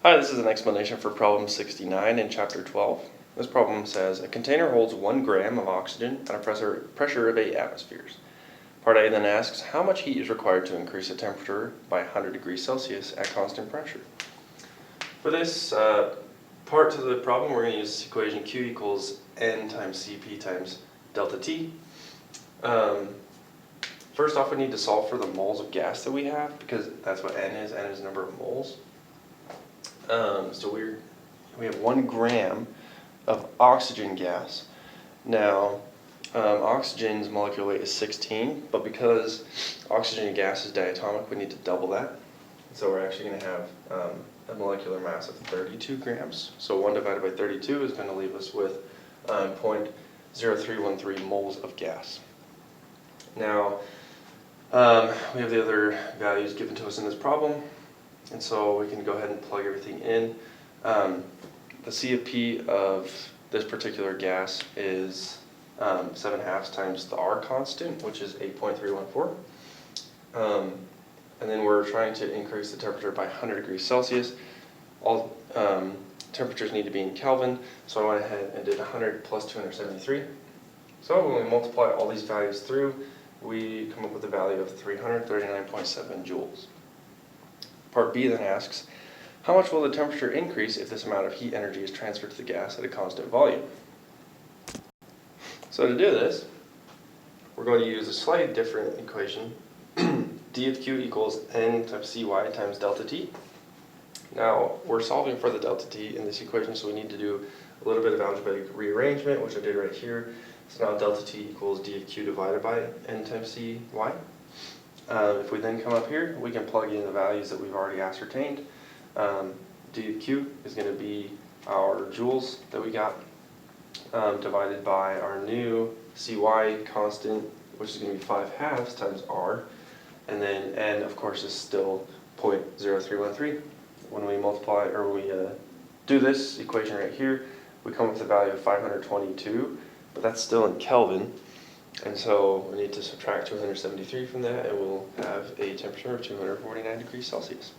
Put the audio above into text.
Hi, this is an explanation for problem 69 in chapter 12. This problem says a container holds 1 gram of oxygen at a pressure of 8 atmospheres. Part A then asks how much heat is required to increase the temperature by 100 degrees Celsius at constant pressure. For this part of the problem, we're going to use this equation Q equals N times Cp times delta T. First off, we need to solve for the moles of gas that we have, because that's what N is. N is the number of moles. So we have 1 gram of oxygen gas. Now, oxygen's molecular weight is 16, but because oxygen gas is diatomic, we need to double that. So we're actually going to have a molecular mass of 32 grams. So 1 divided by 32 is going to leave us with 0.0313 moles of gas. Now, we have the other values given to us in this problem, and so we can go ahead and plug everything in. The CFP of this particular gas is 7/2 times the R constant, which is 8.314. And then we're trying to increase the temperature by 100 degrees Celsius. All temperatures need to be in Kelvin, so I went ahead and did 100 plus 273. So when we multiply all these values through, we come up with a value of 339.7 joules. Part B then asks, how much will the temperature increase if this amount of heat energy is transferred to the gas at a constant volume? So to do this, we're going to use a slightly different equation. D of Q equals N times Cy times delta T. Now, we're solving for the delta T in this equation, so we need to do a little bit of algebraic rearrangement, which I did right here. So now delta T equals D of Q divided by N times Cy. If we then come up here, we can plug in the values that we've already ascertained. D of Q is going to be our joules that we got, divided by our new Cy constant, which is going to be 5/2 times R, and then N, of course, is still 0.0313. When we multiply, or we do this equation right here, we come up with a value of 522, but that's still in Kelvin. And so we need to subtract 273 from that, and we'll have a temperature of 249 degrees Celsius.